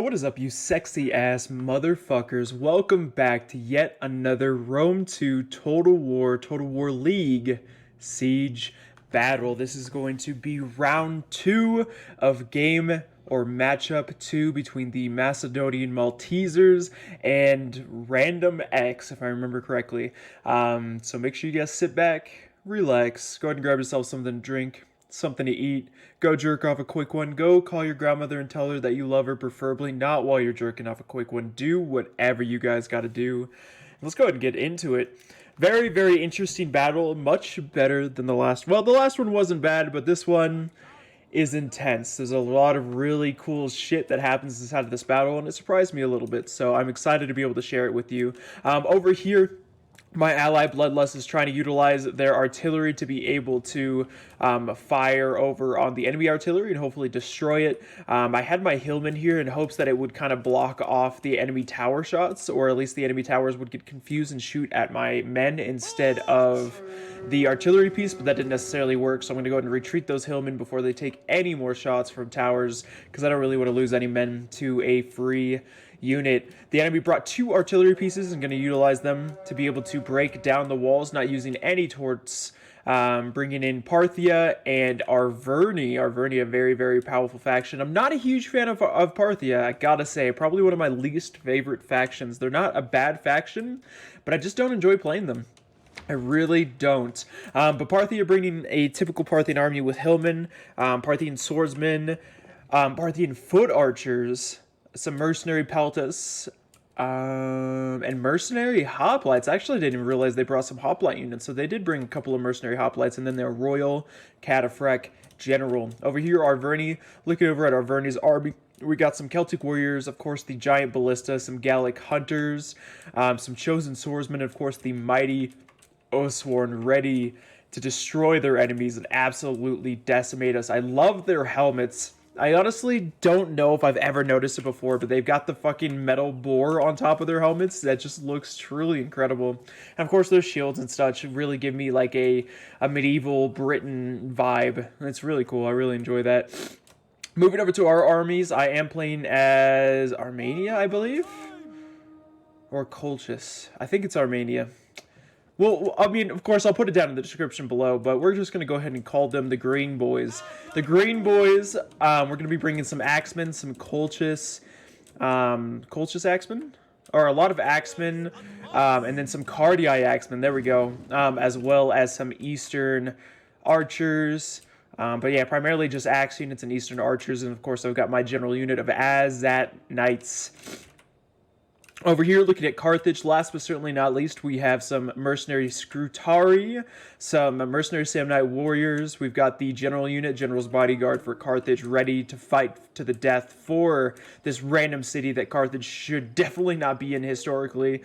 What is up, you sexy ass motherfuckers? Welcome back to yet another Rome 2 Total War League Siege battle. This is going to be round 2 of game or matchup 2 between the Macedonian Maltesers and RandomX, if I remember correctly. So make sure you guys sit back, relax, go ahead and grab yourself something to drink, something to eat, go jerk off a quick one, go call your grandmother and tell her that you love her, preferably not while you're jerking off a quick one. Do whatever you guys gotta do. Let's go ahead and get into it. Very, very interesting battle, much better than the last. Well, the last one wasn't bad, but this one is intense. There's a lot of really cool shit that happens inside of this battle, and it surprised me a little bit, so I'm excited to be able to share it with you. Over here, my ally Bloodlust is trying to utilize their artillery to be able to fire over on the enemy artillery and hopefully destroy it. I had my Hillman here in hopes that it would kind of block off the enemy tower shots, or at least the enemy towers would get confused and shoot at my men instead of the artillery piece, but that didn't necessarily work, so I'm going to go ahead and retreat those Hillmen before they take any more shots from towers, because I don't really want to lose any men to a free unit. The enemy brought 2 artillery pieces and going to utilize them to be able to break down the walls, not using any torts, bringing in Parthia and Arverni. Arverni, a very, very powerful faction. I'm not a huge fan of Parthia, I gotta say. Probably one of my least favorite factions. They're not a bad faction, but I just don't enjoy playing them. I really don't. But Parthia bringing a typical Parthian army with Hillmen, Parthian swordsmen, Parthian foot archers, some mercenary peltas, and mercenary hoplites. I actually didn't even realize they brought some hoplite units, so they did bring a couple of mercenary hoplites, and then their royal cataphractic general. Over here, Arverni, looking over at Arverni's army, we got some Celtic warriors, of course, the giant ballista, some Gallic hunters, some chosen swordsmen, and of course, the mighty Osworn, ready to destroy their enemies and absolutely decimate us. I love their helmets. I honestly don't know if I've ever noticed it before, but they've got the fucking metal boar on top of their helmets that just looks truly incredible. And of course, their shields and such really give me like a medieval Britain vibe. It's really cool. I really enjoy that. Moving over to our armies, I am playing as Armenia, I believe? Or Colchis. I think it's Armenia. Well, I mean, of course, I'll put it down in the description below, but we're just going to go ahead and call them the Green Boys. The Green Boys, we're going to be bringing some Axemen, some Colchis Axemen? Or a lot of Axemen, and then some Cardii Axemen, there we go, as well as some Eastern Archers. But yeah, primarily just Axe units and Eastern Archers, and of course, I've got my general unit of Azat Knights. Over here, looking at Carthage, last but certainly not least, we have some mercenary Scrutari, some mercenary Samnite warriors. We've got the general unit, General's Bodyguard for Carthage, ready to fight to the death for this random city that Carthage should definitely not be in historically.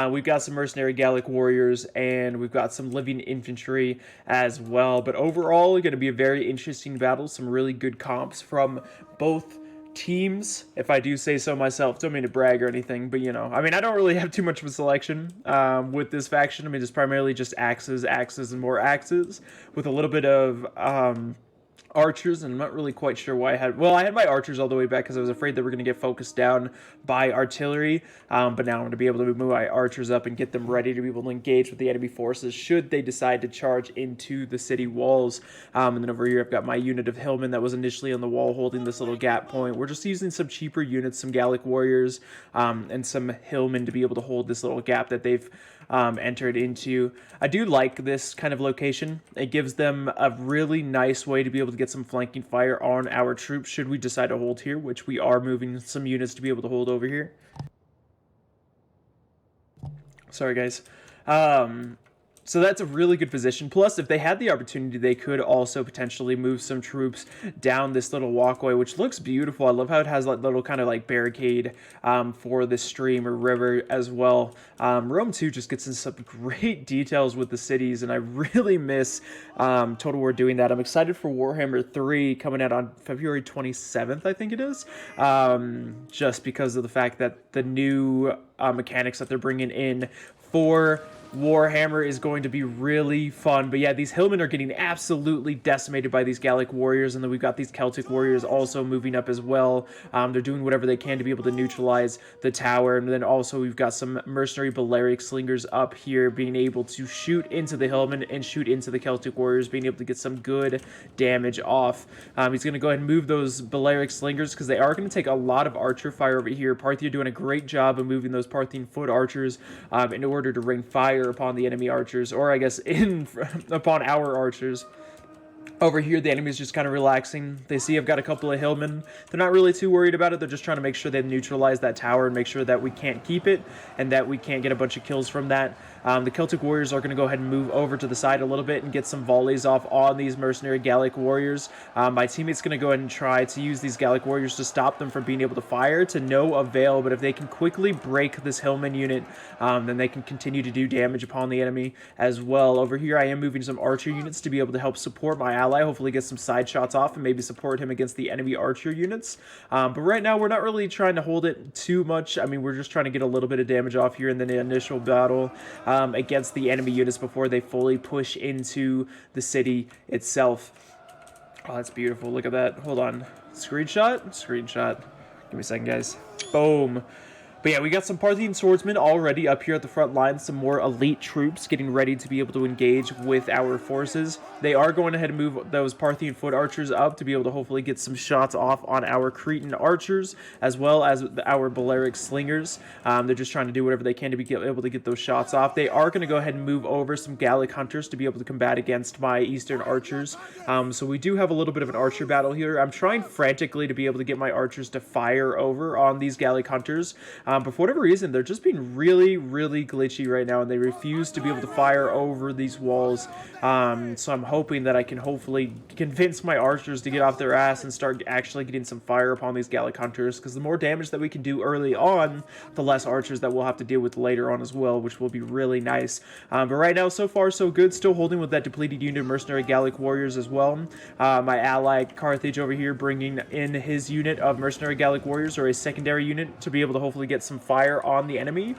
We've got some mercenary Gallic warriors, and we've got some living infantry as well. But overall, going to be a very interesting battle. Some really good comps from both teams, if I do say so myself. Don't mean to brag or anything, but you know, I mean, I don't really have too much of a selection with this faction. I mean, it's primarily just axes, and more axes, with a little bit of archers, and I'm not really quite sure why I had my archers all the way back because I was afraid they were going to get focused down by artillery, but now I'm going to be able to move my archers up and get them ready to be able to engage with the enemy forces should they decide to charge into the city walls. And then over here I've got my unit of Hillmen that was initially on the wall holding this little gap point. We're just using some cheaper units, some Gallic warriors, and some Hillmen to be able to hold this little gap that they've entered into. I do like this kind of location. It gives them a really nice way to be able to get some flanking fire on our troops should we decide to hold here, which we are moving some units to be able to hold over here. Sorry, guys. So that's a really good position. Plus, if they had the opportunity, they could also potentially move some troops down this little walkway, which looks beautiful. I love how it has that little kind of like barricade for the stream or river as well. Rome 2 just gets into some great details with the cities, and I really miss Total War doing that. I'm excited for Warhammer 3 coming out on February 27th, I think it is, just because of the fact that the new mechanics that they're bringing in for Warhammer is going to be really fun. But yeah, these Hillmen are getting absolutely decimated by these Gallic warriors, and then we've got these Celtic warriors also moving up as well. They're doing whatever they can to be able to neutralize the tower, and then also we've got some mercenary Balearic slingers up here being able to shoot into the Hillmen and shoot into the Celtic warriors, being able to get some good damage off. He's going to go ahead and move those Balearic slingers because they are going to take a lot of archer fire over here. Parthia doing a great job of moving those Parthian foot archers in order to rain fire upon the enemy archers, or I guess upon our archers. Over here, the enemy is just kind of relaxing. They see I've got a couple of Hillmen. They're not really too worried about it. They're just trying to make sure they neutralize that tower and make sure that we can't keep it and that we can't get a bunch of kills from that. The Celtic warriors are going to go ahead and move over to the side a little bit and get some volleys off on these mercenary Gallic warriors. My teammate's going to go ahead and try to use these Gallic warriors to stop them from being able to fire to no avail, but if they can quickly break this Hillman unit, then they can continue to do damage upon the enemy as well. Over here, I am moving some archer units to be able to help support my ally, hopefully get some side shots off and maybe support him against the enemy archer units. But right now, we're not really trying to hold it too much. I mean, we're just trying to get a little bit of damage off here in the initial battle against the enemy units before they fully push into the city itself. Oh, that's beautiful. Look at that. Hold on. Screenshot? Screenshot. Give me a second, guys. Boom. But yeah, we got some Parthian swordsmen already up here at the front line, some more elite troops getting ready to be able to engage with our forces. They are going ahead and move those Parthian foot archers up to be able to hopefully get some shots off on our Cretan archers, as well as our Balearic slingers. They're just trying to do whatever they can to be able to get those shots off. They are going to go ahead and move over some Gallic hunters to be able to combat against my Eastern archers. So we do have a little bit of an archer battle here. I'm trying frantically to be able to get my archers to fire over on these Gallic hunters. But for whatever reason, they're just being really, really glitchy right now, and they refuse to be able to fire over these walls. So I'm hoping that I can hopefully convince my archers to get off their ass and start actually getting some fire upon these Gallic hunters, because the more damage that we can do early on, the less archers that we'll have to deal with later on as well, which will be really nice. But right now, so far, so good. Still holding with that depleted unit of mercenary Gallic warriors as well. My ally, Carthage, over here, bringing in his unit of mercenary Gallic warriors, or a secondary unit, to be able to hopefully get some fire on the enemy.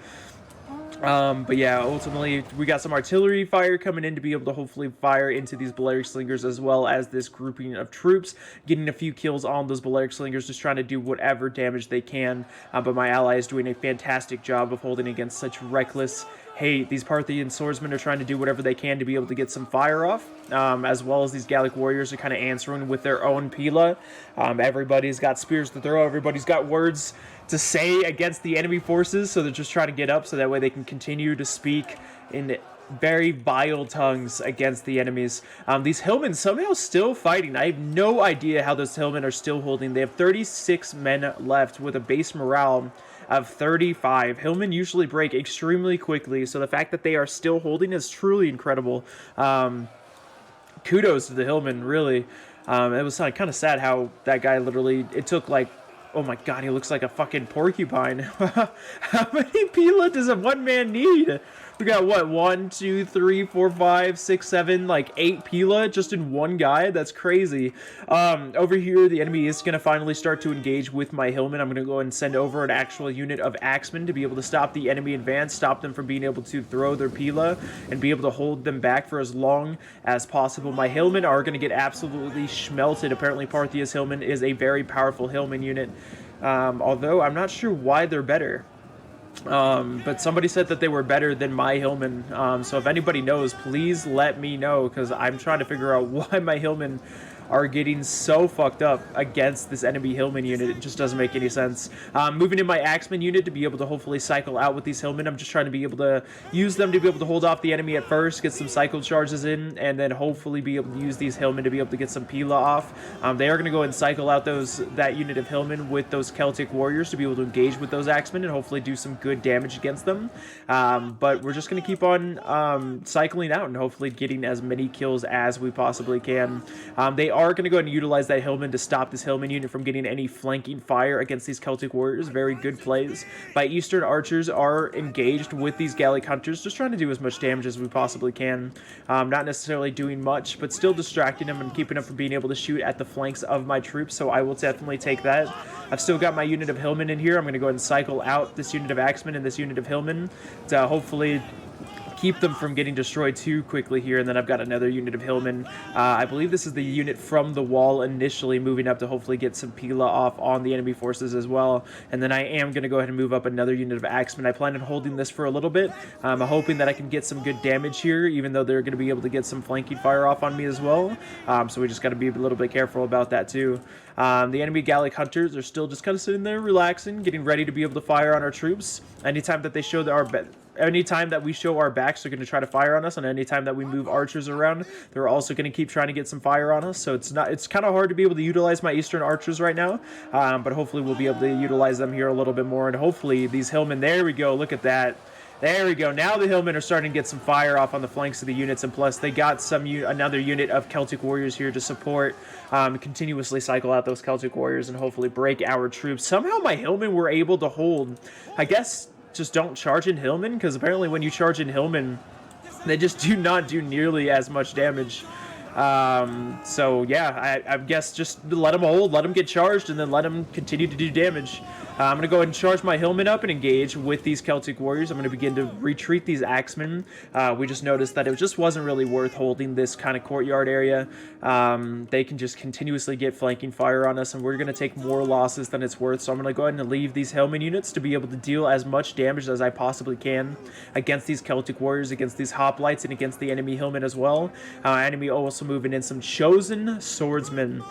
But yeah, ultimately, we got some artillery fire coming in to be able to hopefully fire into these Balearic slingers, as well as this grouping of troops, getting a few kills on those Balearic slingers, just trying to do whatever damage they can. But my ally is doing a fantastic job of holding against such reckless hate. These Parthian swordsmen are trying to do whatever they can to be able to get some fire off, as well as these Gallic warriors are kind of answering with their own Pila. Everybody's got spears to throw, everybody's got words to say against the enemy forces, so they're just trying to get up so that way they can continue to speak in very vile tongues against the enemies. These Hillmen somehow still fighting. I have no idea how those Hillmen are still holding. They have 36 men left with a base morale of 35. Hillmen usually break extremely quickly, so the fact that they are still holding is truly incredible. Kudos to the Hillmen, really. It was kind of sad how that guy literally, it took like, oh my god, he looks like a fucking porcupine. How many Pila does a one man need? We got what, 1, 2, 3, 4, 5, 6, 7, like 8 Pila just in one guy? That's crazy. Over here, the enemy is going to finally start to engage with my Hillmen. I'm going to go and send over an actual unit of Axemen to be able to stop the enemy advance, stop them from being able to throw their Pila, and be able to hold them back for as long as possible. My Hillmen are going to get absolutely schmelted. Apparently, Parthia's Hillman is a very powerful Hillman unit, although I'm not sure why they're better. But somebody said that they were better than my Hillmen, so if anybody knows, please let me know, because I'm trying to figure out why my Hillmen are getting so fucked up against this enemy Hillman unit. It just doesn't make any sense. Moving in my Axeman unit to be able to hopefully cycle out with these Hillmen. I'm just trying to be able to use them to be able to hold off the enemy at first, get some cycle charges in, and then hopefully be able to use these Hillmen to be able to get some Pila off. They are going to go and cycle out that unit of Hillmen with those Celtic warriors to be able to engage with those Axemen and hopefully do some good damage against them. But we're just going to keep on cycling out and hopefully getting as many kills as we possibly can. They are going to go ahead and utilize that Hillman to stop this Hillman unit from getting any flanking fire against these Celtic warriors. Very good plays. My Eastern archers are engaged with these Gallic hunters, just trying to do as much damage as we possibly can. Not necessarily doing much, but still distracting them and keeping them from being able to shoot at the flanks of my troops, so I will definitely take that. I've still got my unit of Hillmen in here. I'm going to go ahead and cycle out this unit of Axemen and this unit of Hillmen to hopefully keep them from getting destroyed too quickly here. And then I've got another unit of Hillmen. I believe this is the unit from the wall initially, moving up to hopefully get some Pila off on the enemy forces as well. And then I am going to go ahead and move up another unit of Axemen. I plan on holding this for a little bit. I'm hoping that I can get some good damage here, even though they're going to be able to get some flanking fire off on me as well. So we just got to be a little bit careful about that too. The enemy Gallic Hunters are still just kind of sitting there relaxing, getting ready to be able to fire on our troops. Anytime that they show anytime that we show our backs, they're going to try to fire on us, and anytime that we move archers around, they're also going to keep trying to get some fire on us. So it's kind of hard to be able to utilize my eastern archers right now, but hopefully we'll be able to utilize them here a little bit more, and hopefully these Hillmen, there we go, look at that. There we go. Now the Hillmen are starting to get some fire off on the flanks of the units, and plus they got another unit of Celtic warriors here to support, continuously cycle out those Celtic warriors and hopefully break our troops. Somehow my Hillmen were able to hold. I guess just don't charge in Hillmen, because apparently when you charge in Hillmen, they just do not do nearly as much damage. So yeah, I guess just let them hold, let them get charged, and then let them continue to do damage. I'm going to go ahead and charge my Hillmen up and engage with these Celtic warriors. I'm going to begin to retreat these Axemen. We just noticed that it just wasn't really worth holding this kind of courtyard area. They can just continuously get flanking fire on us, and we're going to take more losses than it's worth. So I'm going to go ahead and leave these Hillmen units to be able to deal as much damage as I possibly can against these Celtic warriors, against these hoplites, and against the enemy Hillmen as well. Enemy also moving in some chosen swordsmen.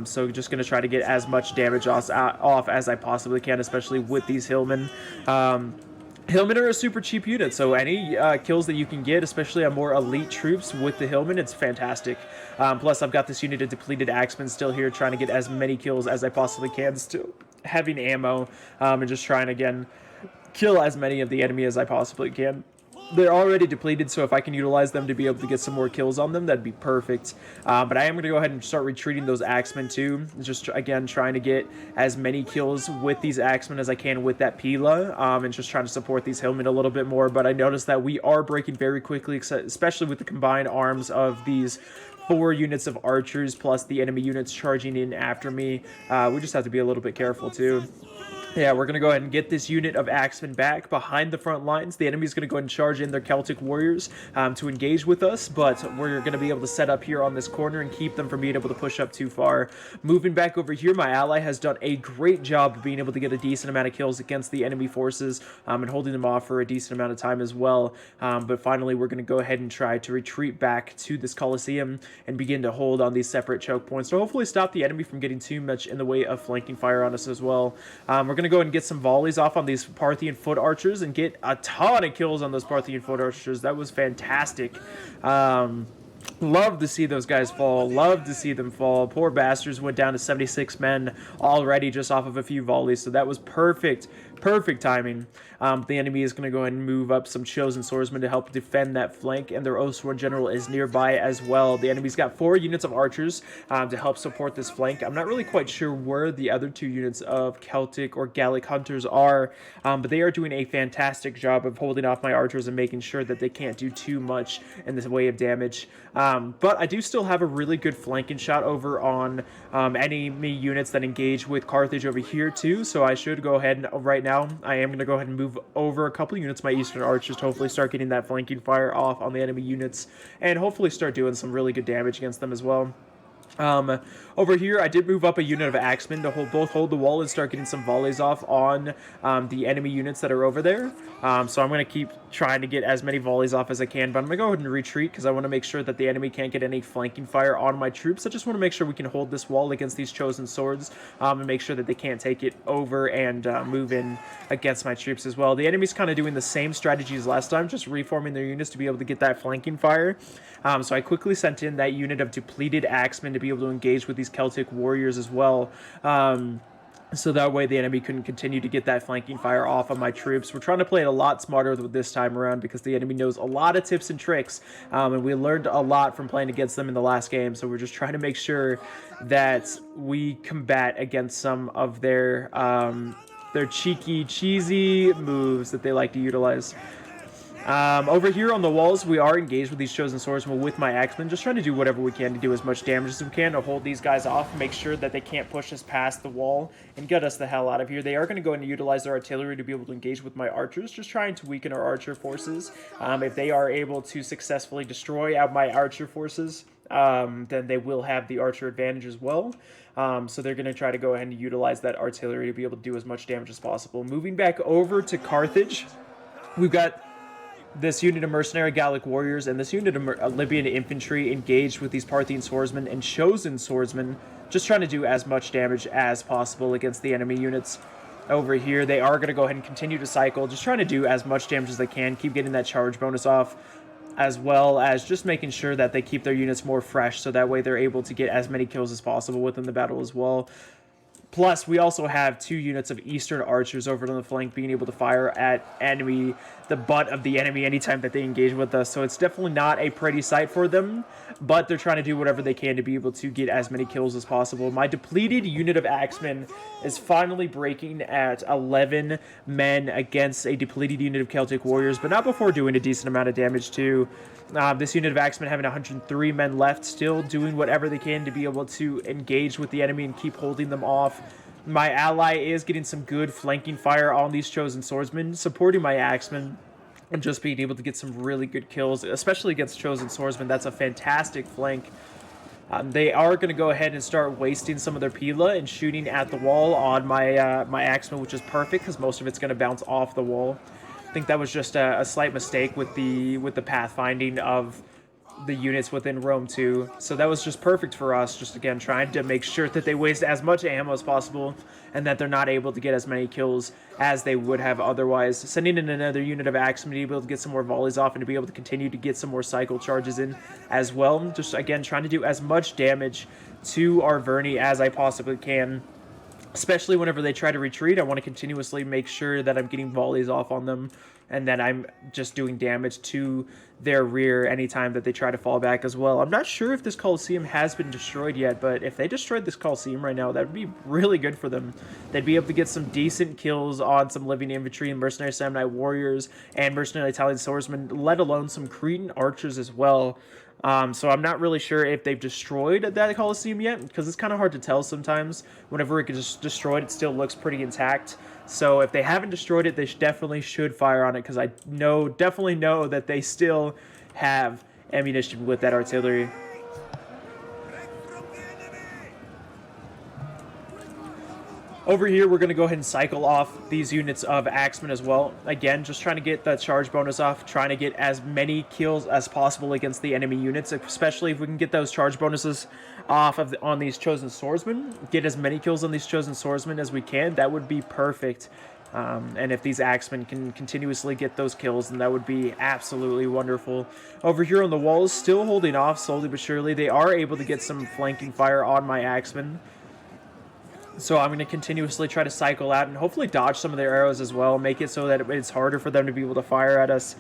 So just going to try to get as much damage off as I possibly can, especially with these Hillmen. Hillmen are a super cheap unit, so any kills that you can get, especially on more elite troops with the Hillmen, it's fantastic. Plus, I've got this unit of depleted Axemen still here, trying to get as many kills as I possibly can, still having ammo, and just trying, again, kill as many of the enemy as I possibly can. They're already depleted, so if I can utilize them to be able to get some more kills on them, that'd be perfect. But I am going to go ahead and start retreating those Axemen too. Just, again, trying to get as many kills with these Axemen as I can with that Pila, and just trying to support these Hillmen a little bit more. But I noticed that we are breaking very quickly, especially with the combined arms of these 4 units of archers plus the enemy units charging in after me. We just have to be a little bit careful too. Yeah, we're going to go ahead and get this unit of Axemen back behind the front lines. The enemy's going to go ahead and charge in their Celtic warriors to engage with us, but we're going to be able to set up here on this corner and keep them from being able to push up too far. Moving back over here, my ally has done a great job of being able to get a decent amount of kills against the enemy forces and holding them off for a decent amount of time as well. But finally, we're going to go ahead and try to retreat back to this Colosseum and begin to hold on these separate choke points to hopefully stop the enemy from getting too much in the way of flanking fire on us as well. We're going to go ahead and get some volleys off on these Parthian foot archers and get a ton of kills on those Parthian foot archers. That was fantastic. Love to see those guys fall. Love to see them fall. Poor bastards went down to 76 men already just off of a few volleys. So that was perfect. Perfect timing. The enemy is going to go ahead and move up some chosen swordsmen to help defend that flank, and their Oathsworn general is nearby as well. The enemy's got 4 units of archers to help support this flank. I'm not really quite sure where the other 2 units of Celtic or Gallic hunters are, but they are doing a fantastic job of holding off my archers and making sure that they can't do too much in this way of damage. But I do still have a really good flanking shot over on enemy units that engage with Carthage over here too, so I should go ahead and right now I am going to go ahead and move over a couple units of my eastern archers to hopefully start getting that flanking fire off on the enemy units and hopefully start doing some really good damage against them as well. Over here, I did move up a unit of Axemen to both hold the wall and start getting some volleys off on the enemy units that are over there. So I'm going to keep trying to get as many volleys off as I can, but I'm going to go ahead and retreat because I want to make sure that the enemy can't get any flanking fire on my troops. I just want to make sure we can hold this wall against these chosen swords and make sure that they can't take it over and move in against my troops as well. The enemy's kind of doing the same strategies last time, just reforming their units to be able to get that flanking fire. So I quickly sent in that unit of depleted Axemen to be able to engage with these Celtic warriors as well. So that way the enemy couldn't continue to get that flanking fire off on my troops. We're trying to play it a lot smarter this time around because the enemy knows a lot of tips and tricks, and we learned a lot from playing against them in the last game. So we're just trying to make sure that we combat against some of their cheeky, cheesy moves that they like to utilize. Over here on the walls, we are engaged with these chosen swordsmen with my axemen, just trying to do whatever we can to do as much damage as we can to hold these guys off, make sure that they can't push us past the wall and get us the hell out of here. They are going to go and utilize their artillery to be able to engage with my archers, just trying to weaken our archer forces. If they are able to successfully destroy out my archer forces, then they will have the archer advantage as well. So they're going to try to go ahead and utilize that artillery to be able to do as much damage as possible. Moving back over to Carthage, we've got this unit of mercenary Gallic warriors and this unit of Libyan infantry engaged with these Parthian swordsmen and chosen swordsmen, just trying to do as much damage as possible against the enemy units. Over here, they are going to go ahead and continue to cycle, just trying to do as much damage as they can, keep getting that charge bonus off, as well as just making sure that they keep their units more fresh, so that way they're able to get as many kills as possible within the battle as well. Plus, we also have 2 units of Eastern archers over on the flank being able to fire at the butt of the enemy anytime that they engage with us. So it's definitely not a pretty sight for them, but they're trying to do whatever they can to be able to get as many kills as possible. My depleted unit of axemen is finally breaking at 11 men against a depleted unit of Celtic warriors, but not before doing a decent amount of damage too. This unit of axemen having 103 men left, still doing whatever they can to be able to engage with the enemy and keep holding them off. My ally is getting some good flanking fire on these chosen swordsmen, supporting my axemen and just being able to get some really good kills, especially against chosen swordsmen. That's a fantastic flank. They are going to go ahead and start wasting some of their Pila and shooting at the wall on my axemen, which is perfect because most of it's going to bounce off the wall. I think that was just a slight mistake with the pathfinding of the units within Rome 2. So that was just perfect for us, just again trying to make sure that they waste as much ammo as possible and that they're not able to get as many kills as they would have otherwise. Sending in another unit of axemen to be able to get some more volleys off and to be able to continue to get some more cycle charges in as well. Just again trying to do as much damage to our Verni as I possibly can. Especially whenever they try to retreat, I want to continuously make sure that I'm getting volleys off on them and that I'm just doing damage to their rear anytime that they try to fall back as well. I'm not sure if this Colosseum has been destroyed yet, but if they destroyed this Colosseum right now, that would be really good for them. They'd be able to get some decent kills on some living infantry and mercenary Samnite warriors and mercenary Italian swordsmen, let alone some Cretan archers as well. So I'm not really sure if they've destroyed that Colosseum yet, because it's kind of hard to tell sometimes. Whenever it gets destroyed, it still looks pretty intact. So if they haven't destroyed it, they definitely should fire on it, because I definitely know that they still have ammunition with that artillery. Over here, we're going to go ahead and cycle off these units of axemen as well. Again, just trying to get that charge bonus off, trying to get as many kills as possible against the enemy units, especially if we can get those charge bonuses off on these chosen swordsmen. Get as many kills on these chosen swordsmen as we can. That would be perfect. And if these axemen can continuously get those kills, then that would be absolutely wonderful. Over here on the walls, still holding off slowly but surely. They are able to get some flanking fire on my axemen. So I'm going to continuously try to cycle out and hopefully dodge some of their arrows as well, make it so that it's harder for them to be able to fire at us,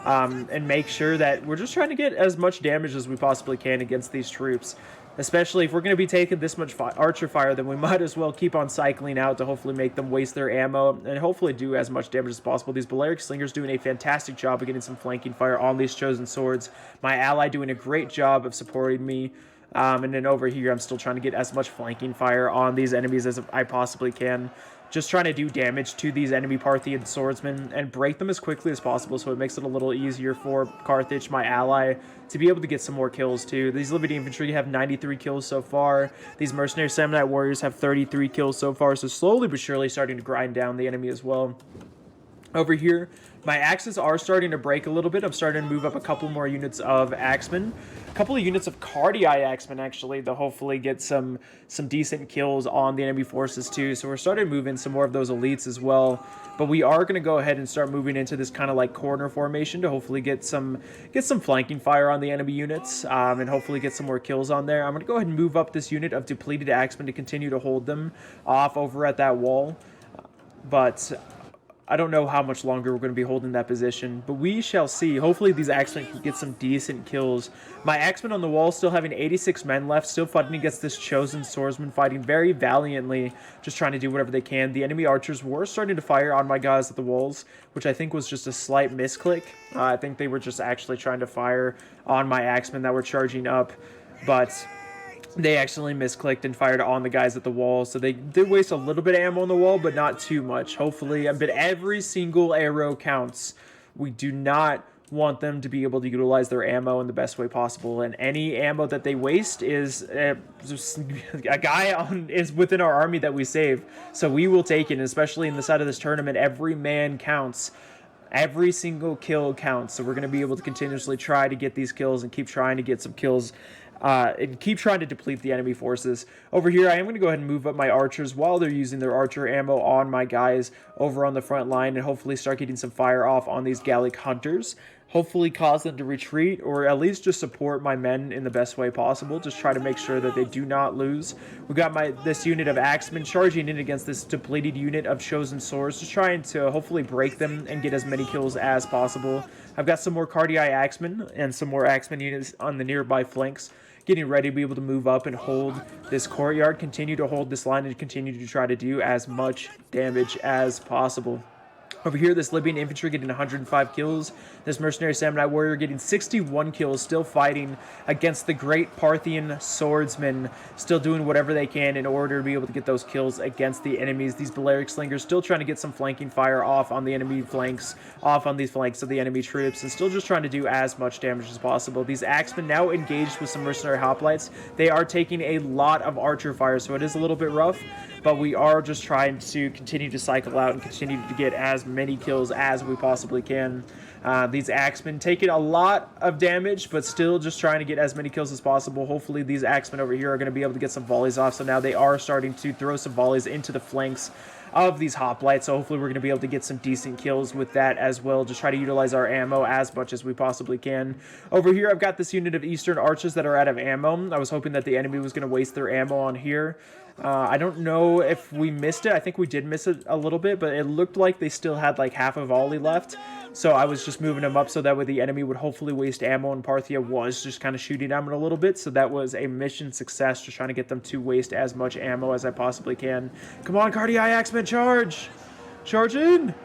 and make sure that we're just trying to get as much damage as we possibly can against these troops. Especially if we're going to be taking this much archer fire, then we might as well keep on cycling out to hopefully make them waste their ammo and hopefully do as much damage as possible. These Balearic Slingers doing a fantastic job of getting some flanking fire on these chosen swords. My ally doing a great job of supporting me. And then over here, I'm still trying to get as much flanking fire on these enemies as I possibly can. Just trying to do damage to these enemy Parthian swordsmen and break them as quickly as possible, so it makes it a little easier for Carthage, my ally, to be able to get some more kills too. These Living Infantry have 93 kills so far. These Mercenary Samnite Warriors have 33 kills so far, so slowly but surely starting to grind down the enemy as well. Over here, my axes are starting to break a little bit. I'm starting to move up a couple more units of axemen. A couple of units of Cardii axemen, actually, to hopefully get some decent kills on the enemy forces, too. So we're starting to move in some more of those elites as well. But we are going to go ahead and start moving into this kind of like corner formation to hopefully get some flanking fire on the enemy units, and hopefully get some more kills on there. I'm going to go ahead and move up this unit of depleted axemen to continue to hold them off over at that wall. But I don't know how much longer we're going to be holding that position, but we shall see. Hopefully these Axemen can get some decent kills. My Axemen on the wall still having 86 men left, still fighting against this chosen swordsman, fighting very valiantly, just trying to do whatever they can. The enemy archers were starting to fire on my guys at the walls, which I think was just a slight misclick. I think they were just actually trying to fire on my Axemen that were charging up, but they accidentally misclicked and fired on the guys at the wall, so they did waste a little bit of ammo on the wall, but not too much. Hopefully, but every single arrow counts. We do not want them to be able to utilize their ammo in the best way possible, and any ammo that they waste is a guy is within our army that we save, so we will take it. And especially in the side of this tournament, every man counts. Every single kill counts, so we're going to be able to continuously try to get these kills and keep trying to get some kills and keep trying to deplete the enemy forces. Over here, I am going to go ahead and move up my archers while they're using their archer ammo on my guys over on the front line, and hopefully start getting some fire off on these Gallic hunters. Hopefully cause them to retreat, or at least just support my men in the best way possible. Just try to make sure that they do not lose. We got this unit of Axemen charging in against this depleted unit of chosen swords, just trying to hopefully break them and get as many kills as possible. I've got some more Cardii Axemen and some more Axemen units on the nearby flanks, getting ready to be able to move up and hold this courtyard, continue to hold this line, and continue to try to do as much damage as possible. Over here, this Libyan infantry getting 105 kills. This mercenary samurai warrior getting 61 kills, still fighting against the great Parthian swordsmen, still doing whatever they can in order to be able to get those kills against the enemies. These Balearic slingers still trying to get some flanking fire off on the enemy flanks, off on these flanks of the enemy troops, and still just trying to do as much damage as possible. These Axemen now engaged with some mercenary hoplites. They are taking a lot of archer fire, so it is a little bit rough, but we are just trying to continue to cycle out and continue to get as many kills as we possibly can. These Axemen taking a lot of damage, but still just trying to get as many kills as possible. Hopefully these Axemen over here are going to be able to get some volleys off, so now they are starting to throw some volleys into the flanks of these hoplites, so hopefully we're going to be able to get some decent kills with that as well. Just try to utilize our ammo as much as we possibly can. Over here, I've got this unit of Eastern archers that are out of ammo. I was hoping that the enemy was going to waste their ammo on here. I don't know if we missed it. I think we did miss it a little bit, but it looked like they still had like half a volley left. So I was just moving them up so that way the enemy would hopefully waste ammo, and Parthia was just kind of shooting them a little bit. So that was a mission success, just trying to get them to waste as much ammo as I possibly can. Come on, Cardii Axemen, charge! Charge in!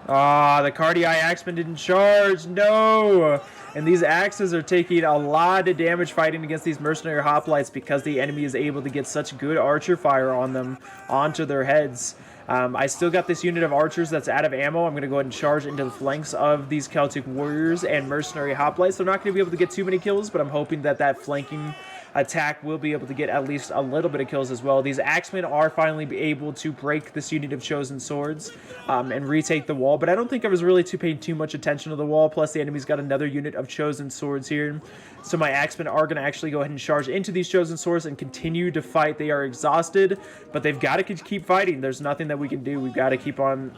Ah, the Cardii Axemen didn't charge. No! And these axes are taking a lot of damage fighting against these mercenary hoplites because the enemy is able to get such good archer fire on them, onto their heads. I still got this unit of archers that's out of ammo. I'm going to go ahead and charge into the flanks of these Celtic warriors and mercenary hoplites. They're not going to be able to get too many kills, but I'm hoping that that flanking attack will be able to get at least a little bit of kills as well. These Axemen are finally able to break this unit of chosen swords and retake the wall, but I don't think I was really paying too much attention to the wall. Plus the enemy's got another unit of chosen swords here, so my Axemen are going to actually go ahead and charge into these chosen swords and continue to fight. They are exhausted, but they've got to keep fighting. There's nothing that we can do. We've got to keep on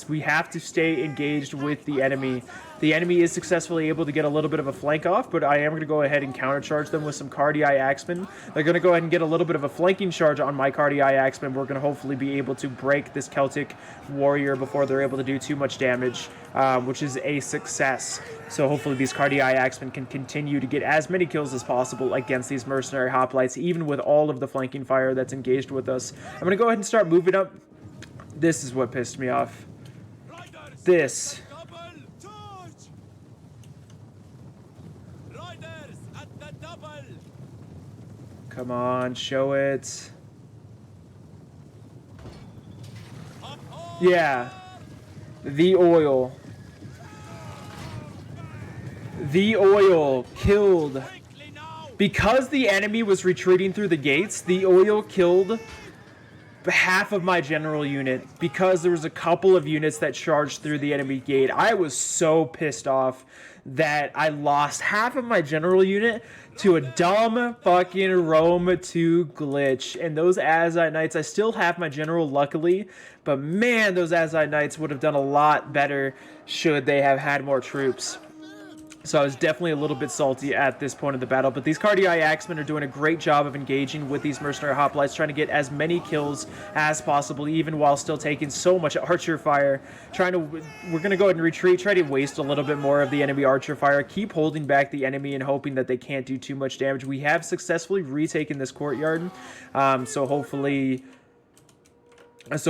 we have to stay engaged with the enemy. The enemy is successfully able to get a little bit of a flank off, but I am going to go ahead and countercharge them with some Cardii Axemen. They're going to go ahead and get a little bit of a flanking charge on my Cardii Axemen. We're going to hopefully be able to break this Celtic warrior before they're able to do too much damage, which is a success. So hopefully these Cardii Axemen can continue to get as many kills as possible against these mercenary hoplites, even with all of the flanking fire that's engaged with us. I'm going to go ahead and start moving up. This is what pissed me off. This. Come on, show it. Yeah. The oil. The oil killed. Because the enemy was retreating through the gates, the oil killed half of my general unit because there was a couple of units that charged through the enemy gate. I was so pissed off that I lost half of my general unit to a dumb fucking Rome 2 glitch. And those Azite Knights, I still have my general luckily, but man, those Azite Knights would have done a lot better should they have had more troops. So I was definitely a little bit salty at this point of the battle. But these Cardi-Eye Axemen are doing a great job of engaging with these Mercenary Hoplites, trying to get as many kills as possible, even while still taking so much archer fire. We're going to go ahead and retreat, try to waste a little bit more of the enemy archer fire, keep holding back the enemy and hoping that they can't do too much damage. We have successfully retaken this courtyard, so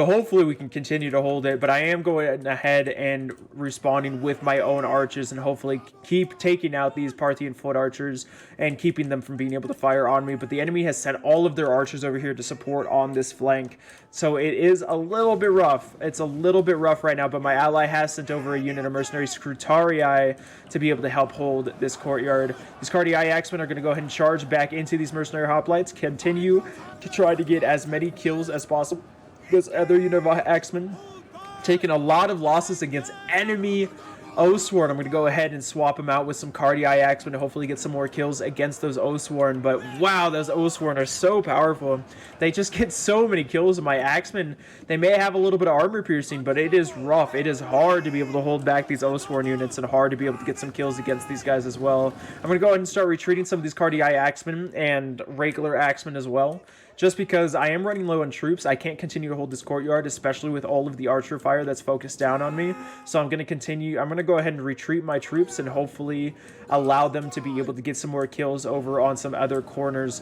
hopefully we can continue to hold it, but I am going ahead and respawning with my own archers and hopefully keep taking out these Parthian foot archers and keeping them from being able to fire on me. But the enemy has sent all of their archers over here to support on this flank, so it is a little bit rough. It's a little bit rough right now, but my ally has sent over a unit of mercenary Scrutarii to be able to help hold this courtyard. These Cardi-Eye Axemen are going to go ahead and charge back into these mercenary hoplites, continue to try to get as many kills as possible. This other unit of Axemen taking a lot of losses against enemy Oathsworn. I'm going to go ahead and swap him out with some Cardi-Eye Axemen to hopefully get some more kills against those Oathsworn. But wow, those Oathsworn are so powerful. They just get so many kills. And my Axemen, they may have a little bit of armor piercing, but it is rough. It is hard to be able to hold back these Oathsworn units and hard to be able to get some kills against these guys as well. I'm going to go ahead and start retreating some of these Cardi-Eye Axemen and regular Axemen as well. Just because I am running low on troops, I can't continue to hold this courtyard, especially with all of the archer fire that's focused down on me. So I'm going to continue. I'm going to go ahead and retreat my troops and hopefully allow them to be able to get some more kills over on some other corners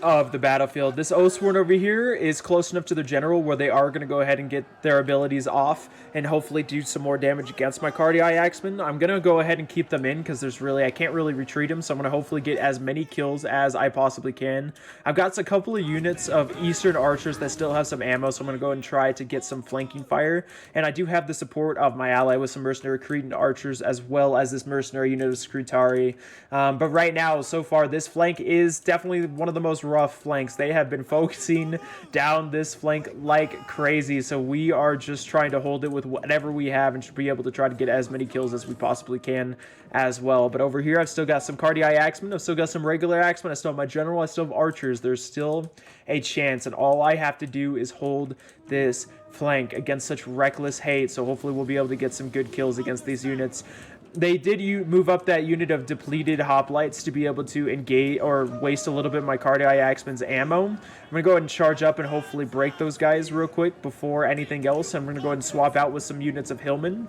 of the battlefield. This Oathsworn over here is close enough to their general where they are going to go ahead and get their abilities off and hopefully do some more damage against my Cardi-Eye Axemen. I'm going to go ahead and keep them in because I can't really retreat them, so I'm going to hopefully get as many kills as I possibly can. I've got a couple of units of Eastern archers that still have some ammo, so I'm going to go ahead and try to get some flanking fire. And I do have the support of my ally with some mercenary Cretan archers as well as this mercenary unit of Scrutarii. But right now, so far, this flank is definitely one of the most rough flanks. They have been focusing down this flank like crazy, so we are just trying to hold it with whatever we have and should be able to try to get as many kills as we possibly can as well. But over here, I've still got some Cardi-Eye Axemen, I've still got some regular Axemen, I still have my general, I still have archers. There's still a chance, and all I have to do is hold this flank against such reckless hate, so hopefully we'll be able to get some good kills against these units. They did move up that unit of depleted hoplites to be able to engage or waste a little bit of my Cardi-Eye Axemen's ammo. I'm going to go ahead and charge up and hopefully break those guys real quick before anything else. I'm going to go ahead and swap out with some units of Hillmen.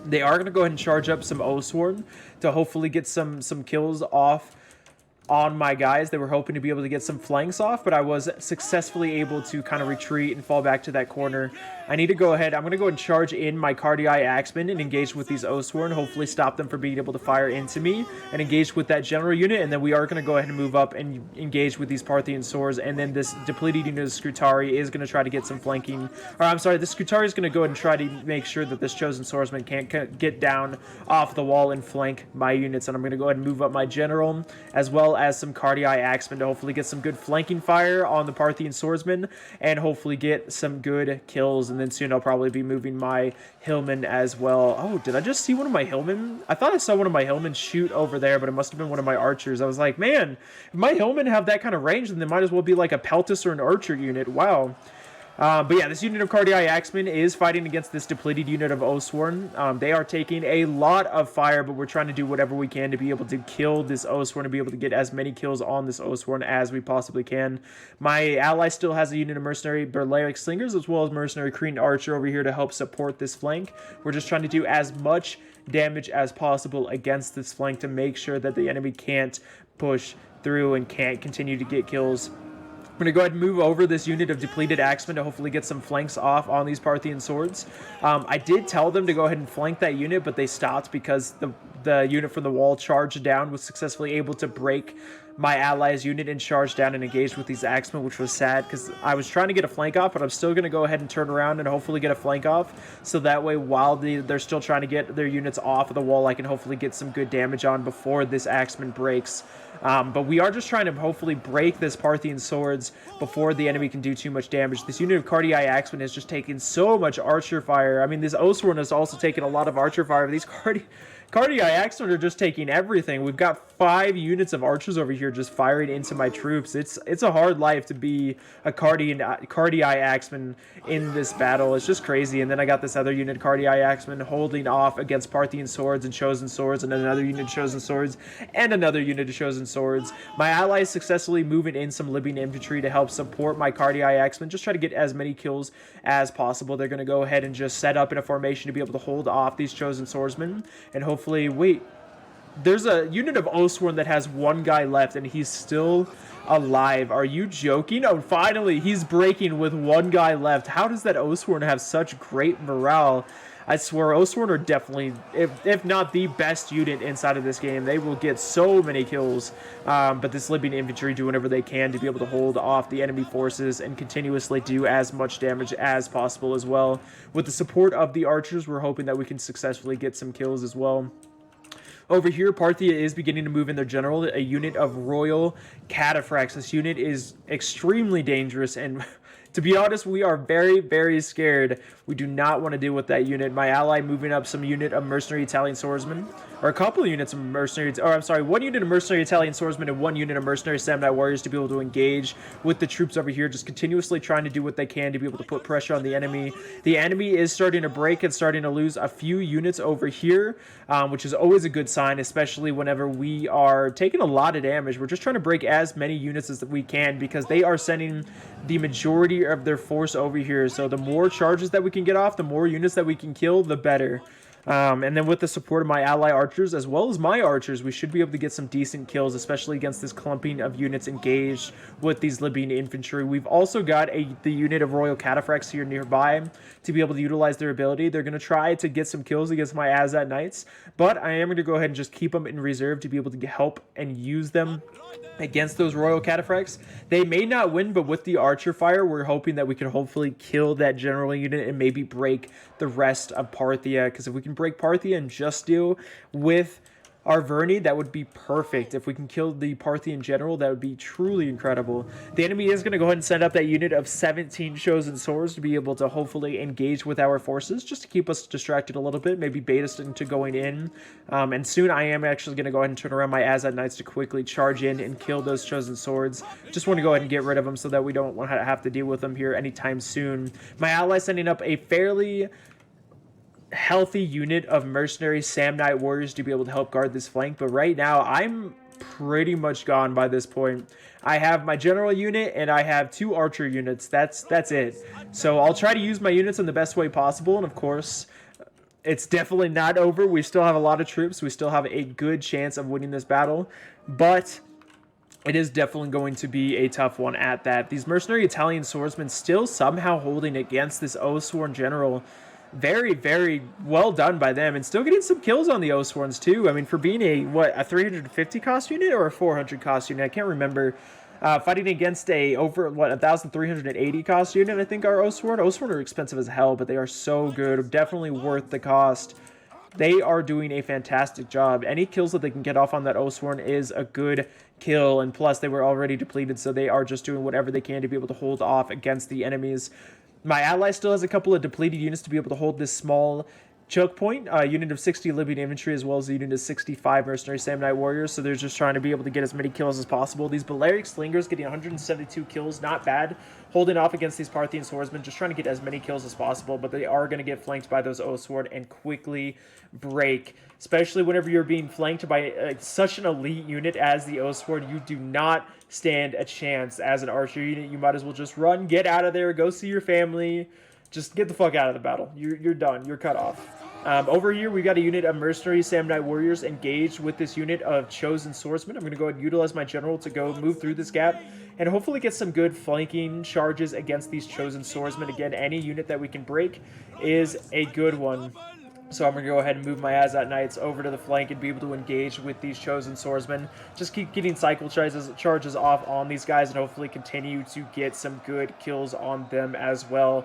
They are going to go ahead and charge up some Oathsworn to hopefully get some kills off on my guys. They were hoping to be able to get some flanks off, but I was successfully able to kind of retreat and fall back to that corner. I need to go ahead. I'm going to go and charge in my Cardi-Eye Axemen and engage with these Oathsworn, hopefully stop them from being able to fire into me and engage with that general unit. And then we are going to go ahead and move up and engage with these Parthian swords. And then this depleted unit of Scrutarii is going to try to get some flanking. Or I'm sorry, the Scrutarii is going to go ahead and try to make sure that this chosen swordsman can't get down off the wall and flank my units. And I'm going to go ahead and move up my general as well as some Cardi-Eye Axemen to hopefully get some good flanking fire on the Parthian swordsman and hopefully get some good kills. And then soon I'll probably be moving my Hillmen as well. Oh, did I just see one of my Hillmen? I thought I saw one of my Hillmen shoot over there, but it must have been one of my archers. I was like, man, if my Hillmen have that kind of range, then they might as well be like a Peltis or an archer unit. Wow. But yeah, this unit of Cardi-Eye Axemen is fighting against this depleted unit of Oathsworn. They are taking a lot of fire, but we're trying to do whatever we can to be able to kill this Oathsworn and be able to get as many kills on this Oathsworn as we possibly can. My ally still has a unit of mercenary Balearic Slingers as well as mercenary Cretan Archer over here to help support this flank. We're just trying to do as much damage as possible against this flank to make sure that the enemy can't push through and can't continue to get kills. I'm going to go ahead and move over this unit of depleted Axemen to hopefully get some flanks off on these Parthian swords. I did tell them to go ahead and flank that unit, but they stopped because the unit from the wall charged down, was successfully able to break my allies' unit and charge down and engage with these Axemen, which was sad because I was trying to get a flank off, but I'm still going to go ahead and turn around and hopefully get a flank off. So that way, while they're still trying to get their units off of the wall, I can hopefully get some good damage on before this Axeman breaks. But we are just trying to hopefully break this Parthian swords before the enemy can do too much damage. This unit of Cardi-Eye Axemen has just taken so much archer fire. I mean, this Oathsworn has also taken a lot of archer fire. These Cardi Axemen are just taking everything. We've got 5 units of archers over here just firing into my troops. It's a hard life to be a Cardi Axeman in this battle. It's just crazy. And then I got this other unit, Cardi Axeman, holding off against Parthian swords and chosen swords, and another unit of chosen swords, and another unit of chosen swords. My allies successfully moving in some Libyan infantry to help support my Cardi Axeman. Just try to get as many kills as possible. They're going to go ahead and just set up in a formation to be able to hold off these chosen swordsmen, and hopefully, wait, there's a unit of Oathsworn that has 1 guy left and he's still alive. Are you joking? Oh, finally, he's breaking with 1 guy left. How does that Oathsworn have such great morale? I swear, Oathsworn are definitely, if not the best unit inside of this game. They will get so many kills, but this Libyan infantry do whatever they can to be able to hold off the enemy forces and continuously do as much damage as possible as well. With the support of the archers, we're hoping that we can successfully get some kills as well. Over here, Parthia is beginning to move in their general, a unit of Royal Cataphracts. This unit is extremely dangerous, and to be honest, we are very, very scared. We do not want to deal with that unit. My ally moving up some unit of mercenary Italian swordsmen, or a couple of units of mercenary, or I'm sorry, 1 unit of mercenary Italian swordsmen and 1 unit of mercenary Samurai warriors to be able to engage with the troops over here, just continuously trying to do what they can to be able to put pressure on the enemy. The enemy is starting to break and starting to lose a few units over here, which is always a good sign, especially whenever we are taking a lot of damage. We're just trying to break as many units as we can because they are sending the majority of their force over here. So the more charges that we can get off, the more units that we can kill, the better. And then with the support of my ally archers as well as my archers, we should be able to get some decent kills, especially against this clumping of units engaged with these Libyan infantry. We've also got the unit of Royal Cataphracts here nearby to be able to utilize their ability. They're going to try to get some kills against my Azat Knights, but I am going to go ahead and just keep them in reserve to be able to help and use them against those Royal Cataphracts. They may not win, but with the archer fire, we're hoping that we can hopefully kill that general unit and maybe break the rest of Parthia, because if we can break Parthia and just deal with our Verney, that would be perfect. If we can kill the Parthian general, that would be truly incredible. The enemy is going to go ahead and send up that unit of 17 chosen swords to be able to hopefully engage with our forces, just to keep us distracted a little bit, maybe bait us into going in. And soon I am actually going to go ahead and turn around my Azad Knights to quickly charge in and kill those chosen swords. Just want to go ahead and get rid of them so that we don't want to have to deal with them here anytime soon. My ally sending up a fairly healthy unit of mercenary Sam Knight warriors to be able to help guard this flank, but right now I'm pretty much gone by this point. I have my general unit and I have 2 archer units. That's it. So I'll try to use my units in the best way possible, and of course it's definitely not over. We still have a lot of troops. We still have a good chance of winning this battle, but it is definitely going to be a tough one at that. These mercenary Italian swordsmen still somehow holding against this Oathsworn general. Very, very well done by them, and still getting some kills on the Oathsworns too. I mean, for being a 350 cost unit or a 400 cost unit, I can't remember. Fighting against a 1,380 cost unit, I think, are Oathsworn. Oathsworn are expensive as hell, but they are so good. Definitely worth the cost. They are doing a fantastic job. Any kills that they can get off on that Oathsworn is a good kill, and plus they were already depleted, so they are just doing whatever they can to be able to hold off against the enemies. My ally still has a couple of depleted units to be able to hold this small choke point. A unit of 60 Libyan infantry as well as a unit of 65 mercenary Sam Knight warriors. So they're just trying to be able to get as many kills as possible. These Balearic slingers getting 172 kills, not bad. Holding off against these Parthian swordsmen, just trying to get as many kills as possible. But they are going to get flanked by those Oathsworn and quickly break. Especially whenever you're being flanked by such an elite unit as the Oathsworn, you do not stand a chance as an archer unit. You might as well just run, get out of there, go see your family. Just get the fuck out of the battle. You're done. You're cut off. Over here, we got a unit of mercenary Sam Knight warriors engaged with this unit of chosen swordsmen. I'm going to go ahead and utilize my general to go move through this gap and hopefully get some good flanking charges against these chosen swordsmen. Again, any unit that we can break is a good one. So I'm going to go ahead and move my Azat Knights over to the flank and be able to engage with these chosen swordsmen. Just keep getting cycle charges off on these guys and hopefully continue to get some good kills on them as well.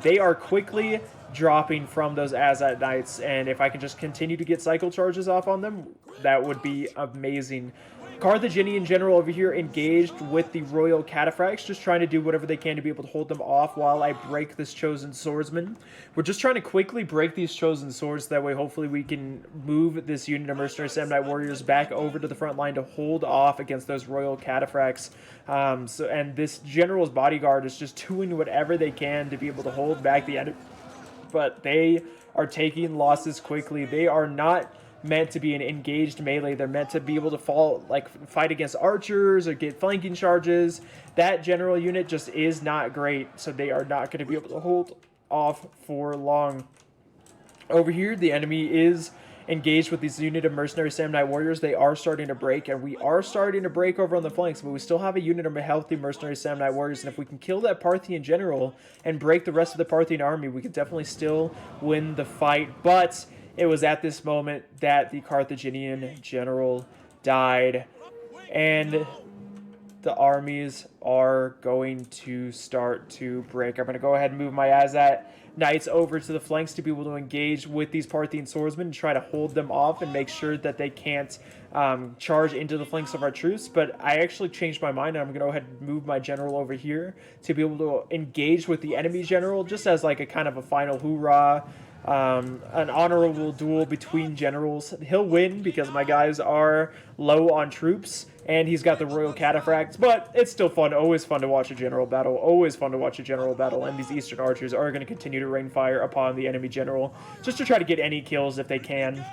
They are quickly dropping from those Azat Knights, and if I can just continue to get cycle charges off on them, that would be amazing. Carthaginian general over here engaged with the royal cataphracts, just trying to do whatever they can to be able to hold them off while I break this chosen swordsman. We're just trying to quickly break these chosen swords, that way hopefully we can move this unit of mercenary samurai warriors back over to the front line to hold off against those royal cataphracts. And this general's bodyguard is just doing whatever they can to be able to hold back the enemy, but they are taking losses quickly. They are not meant to be an engaged melee. They're meant to be able to fight against archers or get flanking charges. That general unit just is not great, so they are not going to be able to hold off for long. Over here, the enemy is engaged with this unit of mercenary samurai warriors. They are starting to break, and we are starting to break over on the flanks, but we still have a unit of healthy mercenary samurai warriors, and if we can kill that Parthian general and break the rest of the Parthian army, we could definitely still win the fight. But it was at this moment that the Carthaginian general died, and the armies are going to start to break. I'm going to go ahead and move my Azat Knights over to the flanks to be able to engage with these Parthian swordsmen and try to hold them off and make sure that they can't charge into the flanks of our troops. But I actually changed my mind, and I'm going to go ahead and move my general over here to be able to engage with the enemy general, just as like a kind of a final hoorah. An honorable duel between generals. He'll win because my guys are low on troops, and he's got the royal cataphracts, but it's still fun. Always fun to watch a general battle. Always fun to watch a general battle, and these eastern archers are going to continue to rain fire upon the enemy general just to try to get any kills if they can.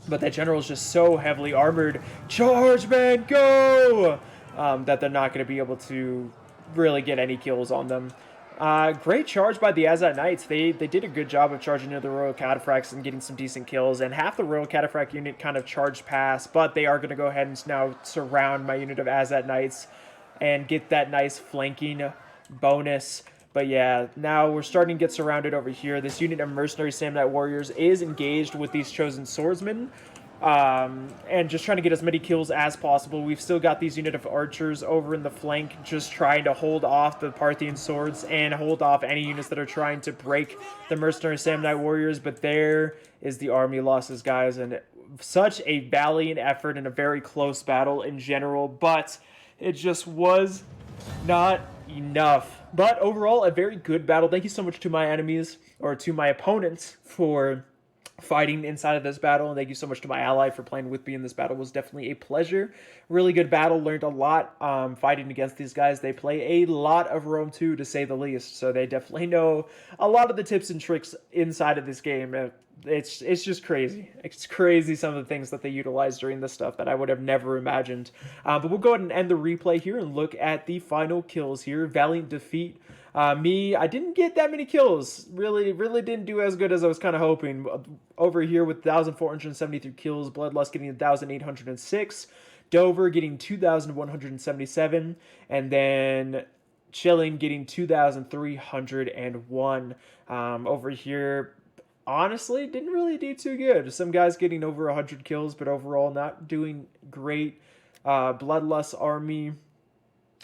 But that general is just so heavily armored. Charge, man, go! That they're not going to be able to really get any kills on them. Great charge by the Azat Knights. They did a good job of charging into the Royal Cataphracts and getting some decent kills, and half the Royal Cataphract unit kind of charged past, but they are going to go ahead and now surround my unit of Azat Knights and get that nice flanking bonus. But yeah, now we're starting to get surrounded over here. This unit of mercenary samurai warriors is engaged with these chosen swordsmen. And just trying to get as many kills as possible. We've still got these unit of archers over in the flank, just trying to hold off the Parthian swords and hold off any units that are trying to break the mercenary samurai warriors. But there is the army losses, guys, and such a valiant effort and a very close battle in general, but it just was not enough. But overall, a very good battle. Thank you so much to my enemies, or to my opponents, for fighting inside of this battle, and thank you so much to my ally for playing with me in this battle. It was definitely a pleasure. Really good battle. Learned a lot fighting against these guys. They play a lot of Rome 2, to say the least, so they definitely know a lot of the tips and tricks inside of this game. It's just crazy. It's crazy, some of the things that they utilize during this stuff that I would have never imagined. But we'll go ahead and end the replay here and look at the final kills here. Valiant defeat. I didn't get that many kills. Really didn't do as good as I was kind of hoping. Over here with 1,473 kills, Bloodlust getting 1,806, Dover getting 2,177, and then Chilling getting 2,301. Over here, honestly, didn't really do too good. Some guys getting over 100 kills, but overall not doing great. Bloodlust army,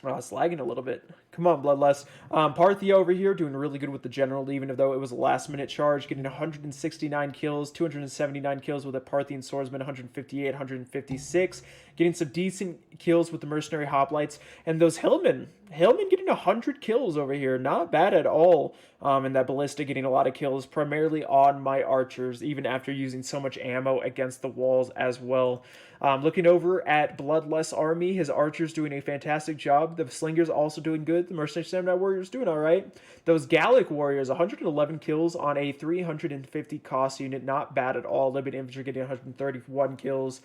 it's lagging a little bit. Come on, Bloodlust. Parthia over here doing really good with the general, even though it was a last-minute charge, getting 169 kills, 279 kills with a Parthian swordsman, 158, 156, getting some decent kills with the mercenary hoplites, and those Hillmen getting 100 kills over here, not bad at all. And that ballista getting a lot of kills, primarily on my archers, even after using so much ammo against the walls as well. Looking over at Bloodlust army, his archers doing a fantastic job. The slingers also doing good. The mercenary samurai warriors doing all right. Those Gallic warriors, 111 kills on a 350 cost unit, not bad at all. Libyan infantry getting 131 kills.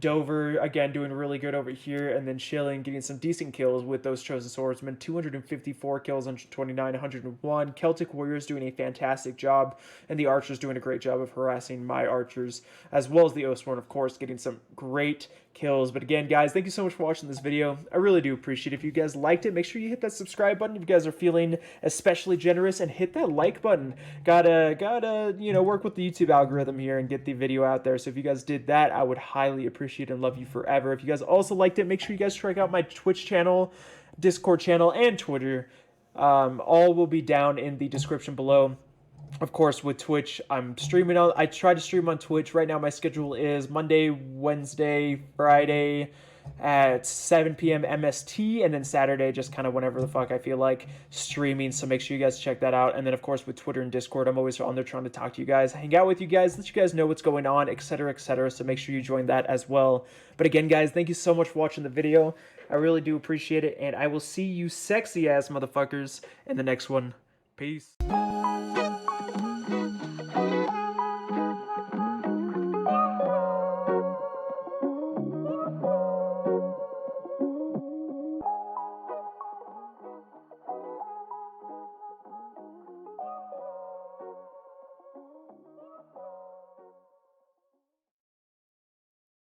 Dover, again, doing really good over here, and then Chilling getting some decent kills with those chosen swordsmen, 254 kills, 129, 101. Celtic warriors doing a fantastic job, and the archers doing a great job of harassing my archers, as well as the Oathsworn, of course, getting some great kills. But again, guys, thank you so much for watching this video. I really do appreciate it. If you guys liked it, make sure you hit that subscribe button if you guys are feeling especially generous, and hit that like button. Gotta work with the YouTube algorithm here and get the video out there. So if you guys did that, I would highly appreciate and love you forever. If you guys also liked it, make sure you guys check out my Twitch channel, Discord channel, and Twitter. All will be down in the description below. Of course, with Twitch, I'm streaming on. I try to stream on Twitch. Right now, my schedule is Monday, Wednesday, Friday, at 7 p.m. MST, and then Saturday just kind of whenever the fuck I feel like streaming. So make sure you guys check that out. And then of course with Twitter and Discord, I'm always on there trying to talk to you guys, hang out with you guys, let you guys know what's going on, etc., etc. So make sure you join that as well. But again, guys, thank you so much for watching the video. I really do appreciate it, and I will see you sexy ass motherfuckers in the next one. Peace.